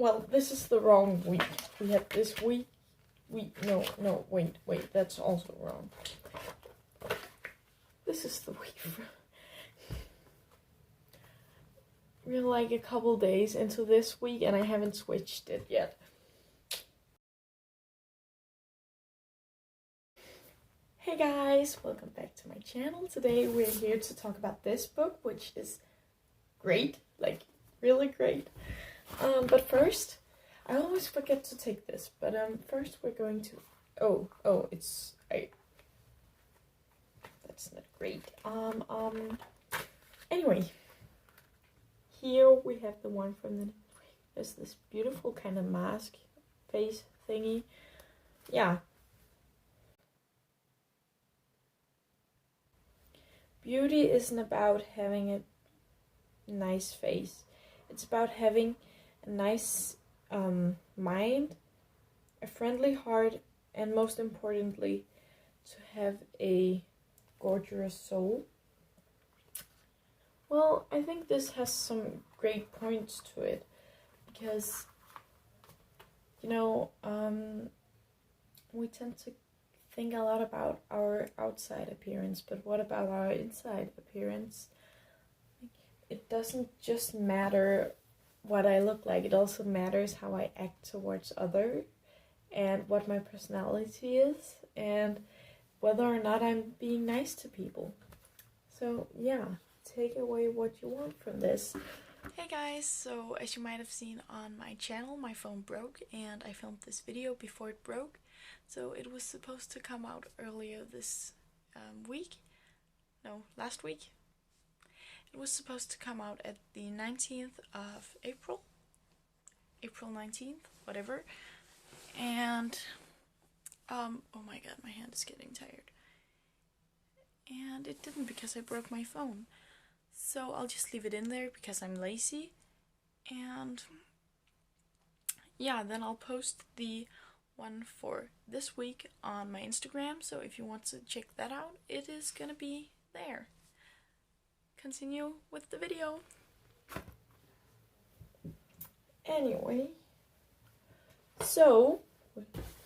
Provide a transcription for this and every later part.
Well, this is the wrong week. We have this week. No, wait, that's also wrong. This is the week. We're like a couple days into this week and I haven't switched it yet. Hey guys, welcome back to my channel. Today we're here to talk about this book, which is great, like really great. But first, I always forget to take this, but first we're going to, that's not great. Anyway, here we have the one from there's this beautiful kind of mask face thingy. Yeah. Beauty isn't about having a nice face. It's about having a nice mind, a friendly heart, and most importantly, to have a gorgeous soul. Well, I think this has some great points to it because, you know, we tend to think a lot about our outside appearance, but what about our inside appearance? It doesn't just matter what I look like, it also matters how I act towards others and what my personality is and whether or not I'm being nice to people. So yeah, take away what you want from this. Hey guys, so as you might have seen on my channel, my phone broke and I filmed this video before it broke. So it was supposed to come out earlier this week. No, last week. It was supposed to come out at the 19th of April. April 19th, whatever. And, oh my god, my hand is getting tired. And it didn't because I broke my phone. So I'll just leave it in there because I'm lazy. And yeah, then I'll post the one for this week on my Instagram. So if you want to check that out, it is gonna be there. Continue with the video. Anyway, so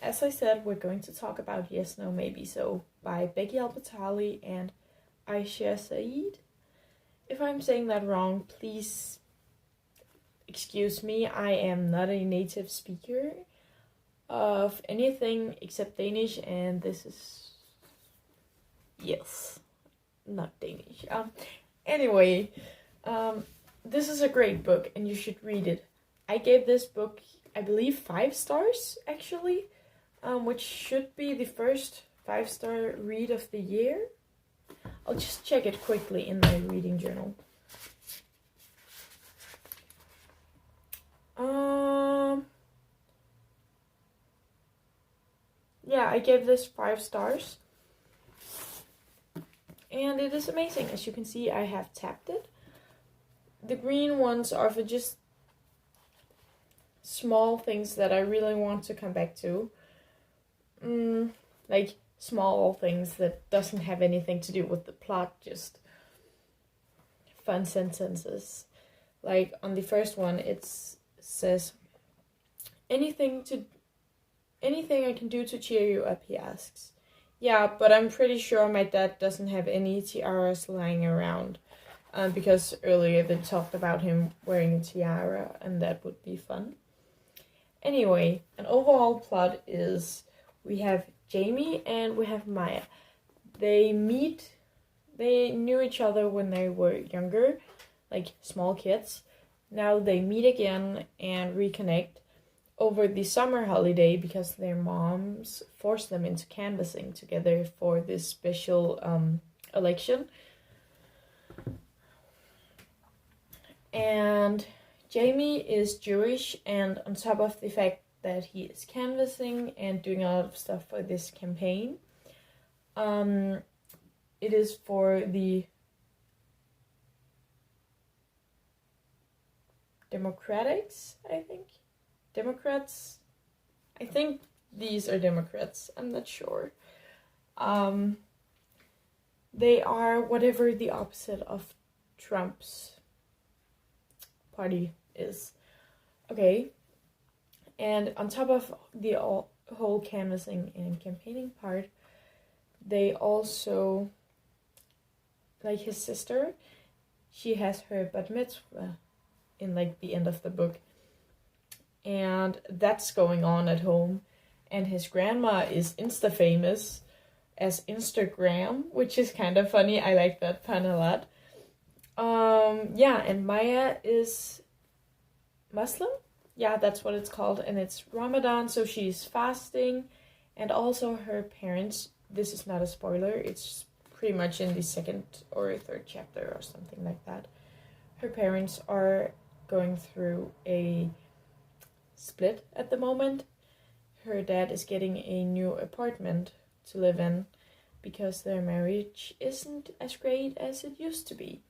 as I said, we're going to talk about Yes, No, Maybe So by Becky Albertally and Aisha Saeed. If I'm saying that wrong, please excuse me. I am not a native speaker of anything except Danish, and this is, yes, not Danish. Anyway, this is a great book and you should read it. I gave this book, I believe, 5 stars actually, which should be the first 5-star read of the year. I'll just check it quickly in my reading journal. Yeah, I gave this 5 stars. And it is amazing. As you can see, I have tapped it. The green ones are for just small things that I really want to come back to. Like small things that doesn't have anything to do with the plot, just fun sentences. Like on the first one, it says, anything I can do to cheer you up, he asks. Yeah, but I'm pretty sure my dad doesn't have any tiaras lying around. Because earlier they talked about him wearing a tiara, and that would be fun. Anyway, an overall plot is we have Jamie and we have Maya. They knew each other when they were younger, like small kids. Now they meet again and reconnect over the summer holiday because their moms forced them into canvassing together for this special election. And Jamie is Jewish, and on top of the fact that he is canvassing and doing a lot of stuff for this campaign, it is for the Democrats, I think. Democrats? I think these are Democrats. I'm not sure. They are whatever the opposite of Trump's party is. Okay, And on top of the whole canvassing and campaigning part, they also, like his sister, she has her bat mitzvah in like the end of the book. And that's going on at home. And his grandma is Insta famous as Instagram, which is kind of funny. I like that pun a lot. Yeah, and Maya is Muslim? Yeah, that's what it's called. And it's Ramadan, so she's fasting. And also her parents, this is not a spoiler, it's pretty much in the second or third chapter or something like that. Her parents are going through a split at the moment. Her dad is getting a new apartment to live in because their marriage isn't as great as it used to be.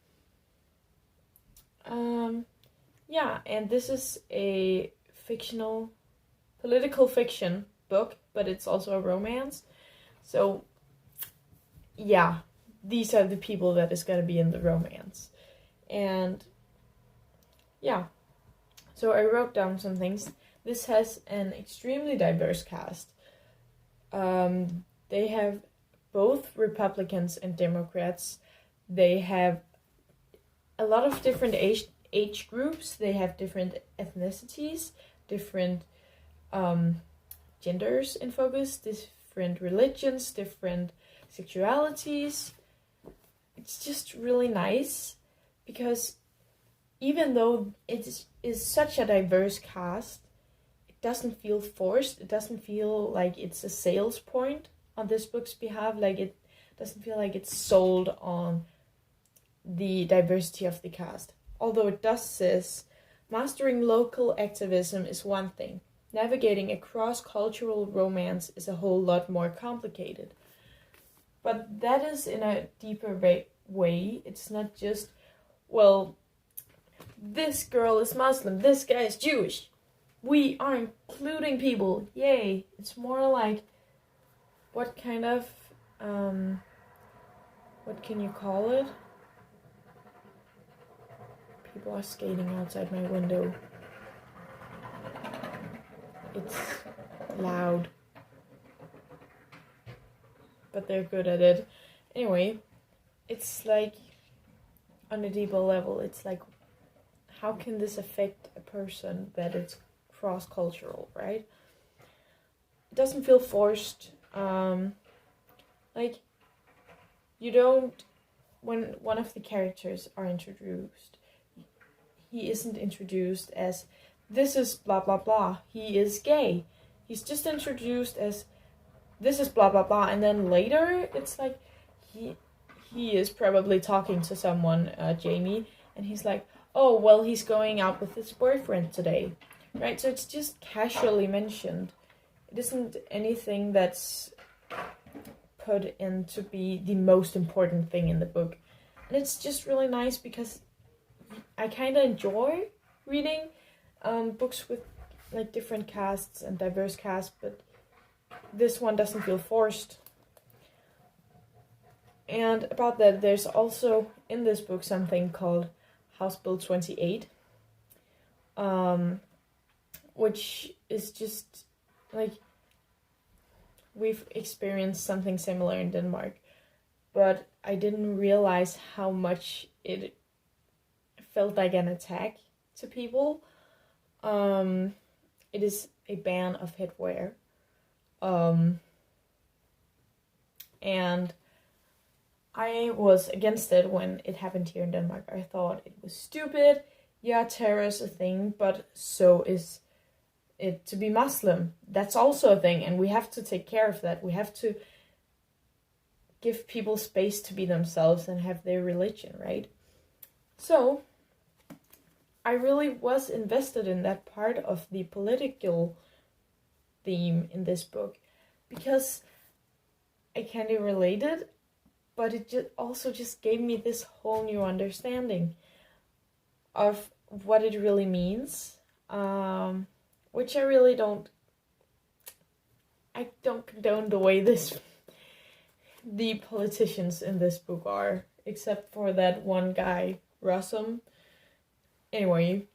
Yeah, and this is a fictional, political fiction book, but it's also a romance. So, yeah, these are the people that is going to be in the romance. And, yeah, so I wrote down some things. This has an extremely diverse cast. They have both Republicans and Democrats. They have a lot of different age groups. They have different ethnicities, different genders in focus, different religions, different sexualities. It's just really nice because even though it is such a diverse cast, it doesn't feel forced. It doesn't feel like it's a sales point on this book's behalf. Like, it doesn't feel like it's sold on the diversity of the cast. Although it does says, mastering local activism is one thing. Navigating a cross-cultural romance is a whole lot more complicated. But that is in a deeper way. It's not just, well, this girl is Muslim, this guy is Jewish. We are including people, yay. It's more like, what kind of, what can you call it? People are skating outside my window. It's loud. But they're good at it. Anyway, it's like, on a deeper level, it's like, how can this affect a person that it's cross-cultural, right? It doesn't feel forced. Like, you don't, when one of the characters are introduced, he isn't introduced as, this is blah blah blah, he is gay. He's just introduced as, this is blah blah blah, and then later it's like, he is probably talking to someone, Jamie, and he's like, oh, well, he's going out with his boyfriend today, right? So it's just casually mentioned. It isn't anything that's put in to be the most important thing in the book. And it's just really nice because I kind of enjoy reading books with like different casts and diverse casts, but this one doesn't feel forced. And about that, there's also in this book something called House Bill 28, which is just like, we've experienced something similar in Denmark, but I didn't realize how much it felt like an attack to people. It is a ban of headwear, and I was against it when it happened here in Denmark. I thought it was stupid. Yeah, terror is a thing, but so is it to be Muslim. That's also a thing, and we have to take care of that. We have to give people space to be themselves and have their religion, right? So, I really was invested in that part of the political theme in this book, because I kind of related, but it also just gave me this whole new understanding of what it really means, which I really don't condone the way the politicians in this book are, except for that one guy, Russum. Anyway,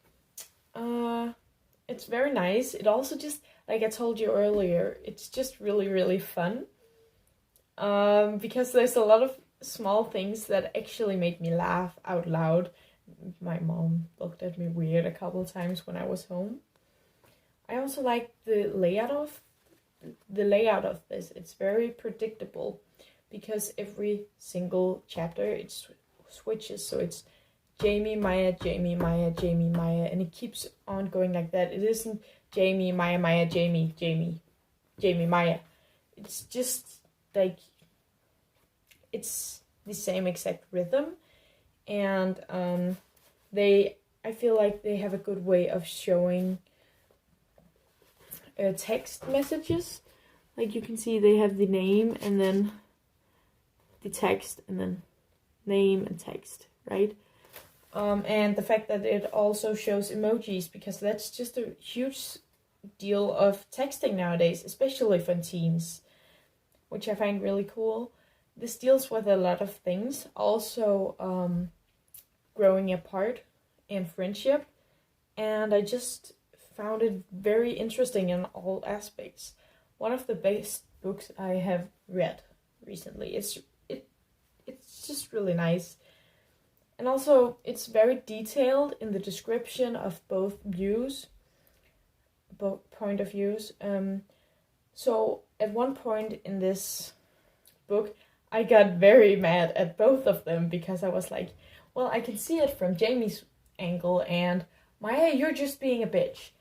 it's very nice. It also just, like I told you earlier, it's just really, really fun. Because there's a lot of small things that actually made me laugh out loud. My mom looked at me weird a couple times when I was home. I also like the layout of this. It's very predictable because every single chapter it switches. So it's Jamie, Maya, Jamie, Maya, Jamie, Maya, and it keeps on going like that. It isn't Jamie, Maya, Maya, Jamie, Jamie, Jamie, Maya. It's just like, it's the same exact rhythm, and I feel like they have a good way of showing text messages. Like you can see they have the name and then the text and then name and text, right? And the fact that it also shows emojis, because that's just a huge deal of texting nowadays, especially for teens, which I find really cool. This deals with a lot of things, also growing apart and friendship, and I just found it very interesting in all aspects. One of the best books I have read recently. It's just really nice. And also, it's very detailed in the description of both point of views. So at one point in this book, I got very mad at both of them because I was like, well, I can see it from Jamie's angle, and Maya, you're just being a bitch.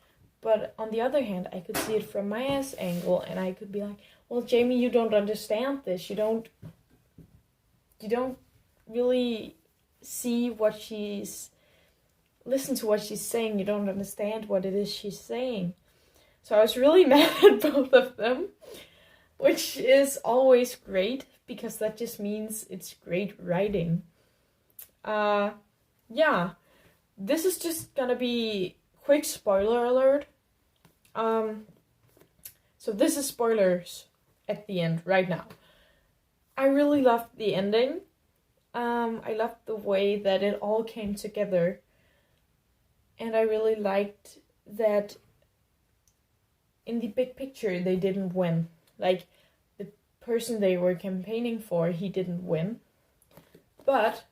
But on the other hand, I could see it from Maya's angle, and I could be like, well, Jamie, you don't understand this. You don't really listen to what she's saying. You don't understand what it is she's saying. So I was really mad at both of them, which is always great because that just means it's great writing. Yeah, this is just gonna be quick spoiler alert. So this is spoilers at the end right now. I really loved the ending. I loved the way that it all came together. And I really liked that in the big picture they didn't win. Like, the person they were campaigning for, he didn't win. But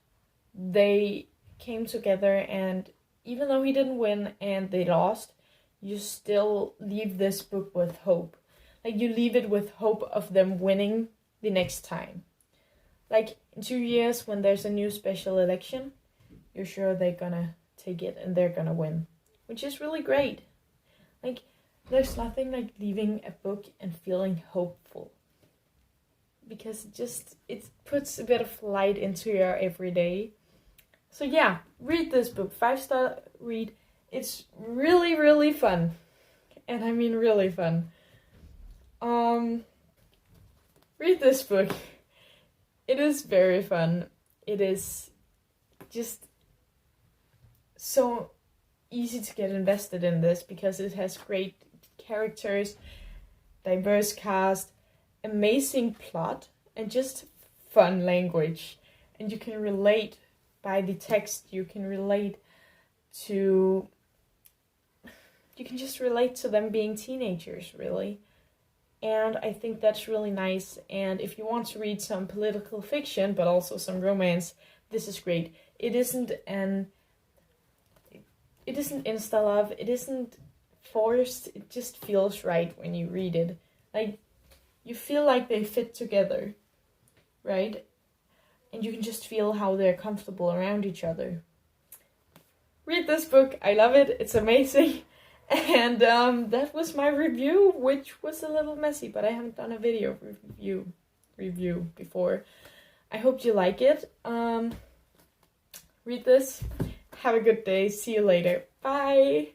they came together, and even though he didn't win and they lost, you still leave this book with hope. Like, you leave it with hope of them winning the next time. Like, in 2 years, when there's a new special election, you're sure they're gonna take it and they're gonna win. Which is really great. Like, there's nothing like leaving a book and feeling hopeful. Because it puts a bit of light into your everyday. So yeah, read this book. 5-star read. It's really, really fun. And I mean really fun. Read this book. It is very fun. It is just so easy to get invested in this because it has great characters, diverse cast, amazing plot, and just fun language. And you can relate by the text. You can just relate to them being teenagers, really. And I think that's really nice. And if you want to read some political fiction, but also some romance, this is great. It isn't insta-love. It isn't forced. It just feels right when you read it. Like, you feel like they fit together, right? And you can just feel how they're comfortable around each other. Read this book. I love it. It's amazing. And that was my review, which was a little messy, but I haven't done a video review before. I hope you like it. Read this. Have a good day. See you later. Bye.